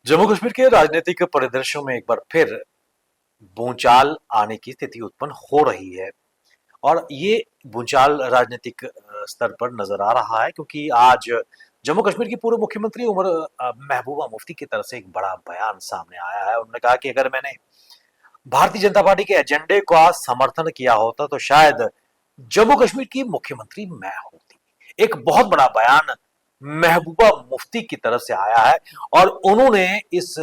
जम्मू कश्मीर के राजनीतिक परिदृश्यों में एक बार फिर भूचाल आने की स्थिति उत्पन्न हो रही है। और ये भूचाल राजनीतिक स्तर पर नजर आ रहा है क्योंकि आज जम्मू कश्मीर की पूर्व मुख्यमंत्री उमर महबूबा मुफ्ती की तरफ से एक बड़ा बयान सामने आया है। उन्होंने कहा कि अगर मैंने भारतीय जनता पार्टी के एजेंडे का समर्थन किया होता तो शायद जम्मू कश्मीर की मुख्यमंत्री मैं होती। एक बहुत बड़ा बयान महबूबा मुफ्ती की तरफ से आया है और उन्होंने इस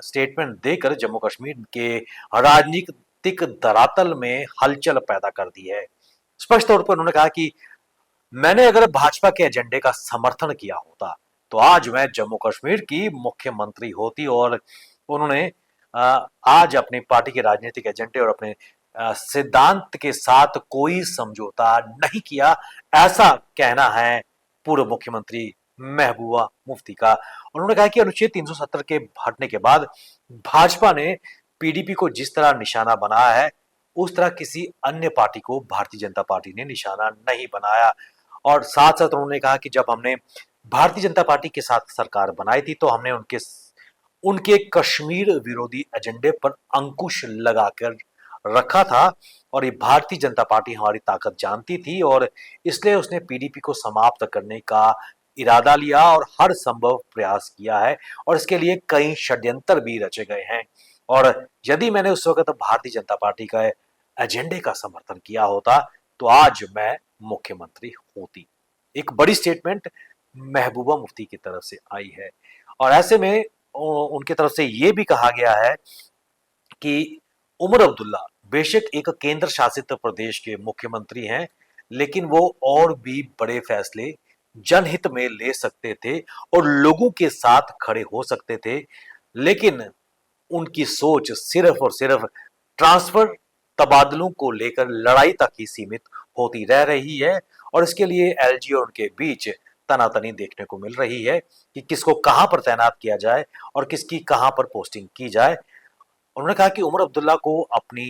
स्टेटमेंट देकर जम्मू कश्मीर के राजनीतिक धरातल में हलचल पैदा कर दी है। स्पष्ट तौर पर उन्होंने कहा कि मैंने अगर भाजपा के एजेंडे का समर्थन किया होता तो आज मैं जम्मू कश्मीर की मुख्यमंत्री होती। और उन्होंने आज अपनी पार्टी के राजनीतिक एजेंडे और अपने सिद्धांत के साथ कोई समझौता नहीं किया, ऐसा कहना है पूर्व मुख्यमंत्री महबूबा मुफ्ती का। उन्होंने कहा कि अनुच्छेद 370 के हटने के बाद भाजपा ने पीडीपी को जिस तरह निशाना बनाया है उस तरह किसी अन्य पार्टी को भारतीय जनता पार्टी ने निशाना नहीं बनाया। और साथ साथ उन्होंने कहा कि जब हमने भारतीय जनता पार्टी के साथ सरकार बनाई थी तो हमने उनके उनके कश्मीर विरोधी एजेंडे पर अंकुश लगाकर रखा था। और ये भारतीय जनता पार्टी हमारी ताकत जानती थी और इसलिए उसने पीडीपी को समाप्त करने का इरादा लिया और हर संभव प्रयास किया है। और इसके लिए कई षड्यंत्र भी रचे गए हैं। और यदि मैंने उस वक्त भारतीय जनता पार्टी का एजेंडे का समर्थन किया होता तो आज मैं मुख्यमंत्री होती। एक बड़ी स्टेटमेंट महबूबा मुफ्ती की तरफ से आई है। और ऐसे में उनकी तरफ से यह भी कहा गया है कि उमर अब्दुल्ला बेशक एक केंद्र शासित प्रदेश के मुख्यमंत्री हैं, लेकिन वो और भी बड़े फैसले जनहित में ले सकते थे और लोगों के साथ खड़े हो सकते थे। लेकिन उनकी सोच सिर्फ और सिर्फ ट्रांसफर तबादलों को लेकर लड़ाई तक ही सीमित होती रह रही है। और इसके लिए एलजी और उनके बीच तनातनी देखने को मिल रही है कि किसको कहां पर तैनात किया जाए और किसकी कहां पर पोस्टिंग की जाए। उन्होंने कहा कि उमर अब्दुल्ला को अपनी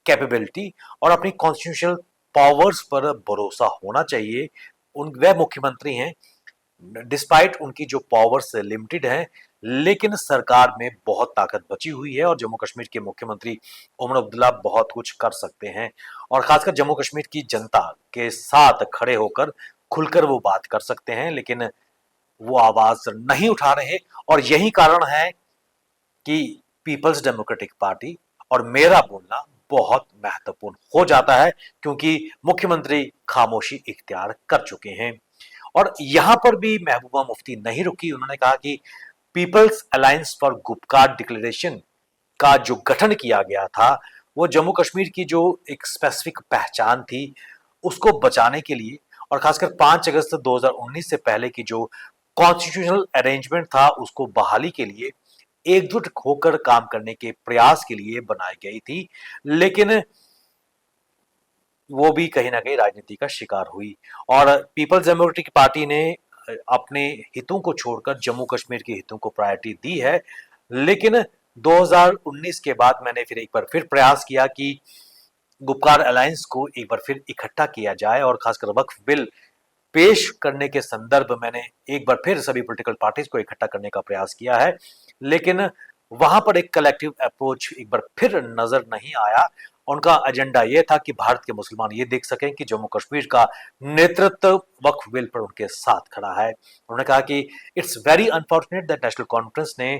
कैपेबिलिटी और अपनी कॉन्स्टिट्यूशनल पावर्स पर भरोसा होना चाहिए। वह मुख्यमंत्री हैं, डिस्पाइट उनकी जो पावर्स लिमिटेड हैं, लेकिन सरकार में बहुत ताकत बची हुई है और जम्मू कश्मीर के मुख्यमंत्री उमर अब्दुल्ला बहुत कुछ कर सकते हैं। और खासकर जम्मू कश्मीर की जनता के साथ खड़े होकर खुलकर वो बात कर सकते हैं, लेकिन वो आवाज नहीं उठा रहे। और यही कारण है कि पीपल्स डेमोक्रेटिक पार्टी और मेरा बोलना बहुत महत्वपूर्ण हो जाता है, क्योंकि मुख्यमंत्री खामोशी इख्तियार कर चुके हैं। और यहां पर भी महबूबा मुफ्ती नहीं रुकी। उन्होंने कहा कि peoples alliance for Gupkar declaration का जो गठन किया गया था वो जम्मू कश्मीर की जो एक स्पेसिफिक पहचान थी उसको बचाने के लिए और खासकर 5 अगस्त 2019 से पहले की जो कॉन्स्टिट्यूशनल अरेंजमेंट था उसको बहाली के लिए एकजुट होकर काम करने के प्रयास के लिए बनाई गई थी। लेकिन वो भी कहीं ना कहीं राजनीति का शिकार हुई और पीपल्स डेमोक्रेटिक पार्टी ने अपने हितों को छोड़कर जम्मू कश्मीर के हितों को प्रायोरिटी दी है। लेकिन 2019 के बाद मैंने फिर एक बार फिर प्रयास किया कि गुपकार अलायंस को एक बार फिर इकट्ठा किया जाए और खासकर वक्फ बिल पेश करने के संदर्भ मैंने एक बार फिर सभी पॉलिटिकल पार्टीज को इकट्ठा करने का प्रयास किया है। लेकिन वहां पर एक कलेक्टिव अप्रोच एक बार फिर नजर नहीं आया। उनका एजेंडा यह था कि भारत के मुसलमान ये देख सकें कि जम्मू कश्मीर का नेतृत्व वक्फ बिल पर उनके साथ खड़ा है। उन्होंने कहा कि it's very unfortunate that national conference ने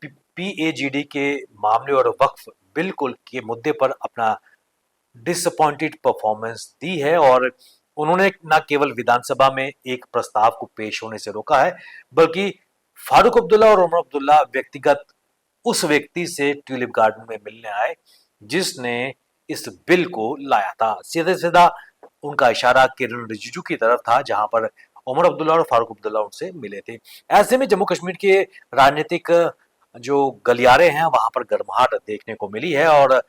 पीएजीडी के मामले और वक्फ बिल के मुद्दे पर अपना डिसअपॉइंटेड परफॉर्मेंस दी है। और उन्होंने न केवल विधानसभा में एक प्रस्ताव को पेश होने से रोका है, बल्कि फारूक अब्दुल्ला और उमर अब्दुल्ला व्यक्तिगत उस व्यक्ति से ट्यूलिप गार्डन में मिलने आए जिसने इस बिल को लाया था। सीधा सीधा उनका इशारा किरण रिजिजू की तरफ था, जहां पर उमर अब्दुल्ला और फारूक अब्दुल्ला उनसे मिले थे। ऐसे में जम्मू कश्मीर के राजनीतिक जो गलियारे हैं वहां पर गर्माहट देखने को मिली है। और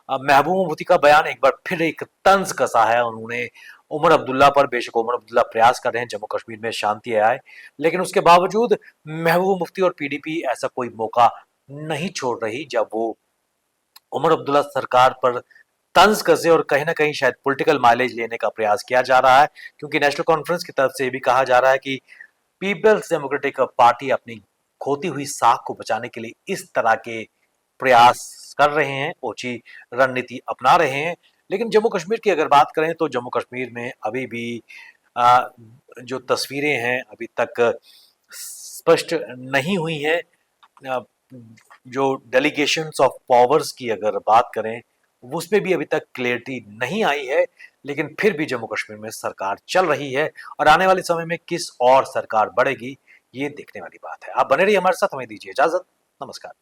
महबूबा मुफ्ती का बयान एक बार फिर एक तंज कसा है। उन्होंने उमर अब्दुल्ला पर, बेशक उमर अब्दुल्ला प्रयास कर रहे हैं जम्मू कश्मीर में शांति आए, लेकिन उसके बावजूद महबूबा मुफ्ती और पीडीपी ऐसा कोई मौका नहीं छोड़ रही जब वो उमर अब्दुल्ला सरकार पर तंज कसे। और कहीं ना कहीं शायद पॉलिटिकल माइलेज लेने का प्रयास किया जा रहा है, क्योंकि नेशनल कॉन्फ्रेंस की तरफ से भी कहा जा रहा है कि पीपल्स डेमोक्रेटिक पार्टी अपनी खोती हुई साख को बचाने के लिए इस तरह के प्रयास कर रहे हैं, ओछी रणनीति अपना रहे हैं। लेकिन जम्मू कश्मीर की अगर बात करें तो जम्मू कश्मीर में अभी भी आ, जो तस्वीरें हैं अभी तक स्पष्ट नहीं हुई हैं। आ, जो डेलीगेशंस ऑफ पावर्स की अगर बात करें उसमें भी अभी तक क्लियरिटी नहीं आई है। लेकिन फिर भी जम्मू कश्मीर में सरकार चल रही है और आने वाले समय में किस और सरकार बढ़ेगी ये देखने वाली बात है। आप बने रहिए हमारे साथ, हमें दीजिए इजाजत। नमस्कार।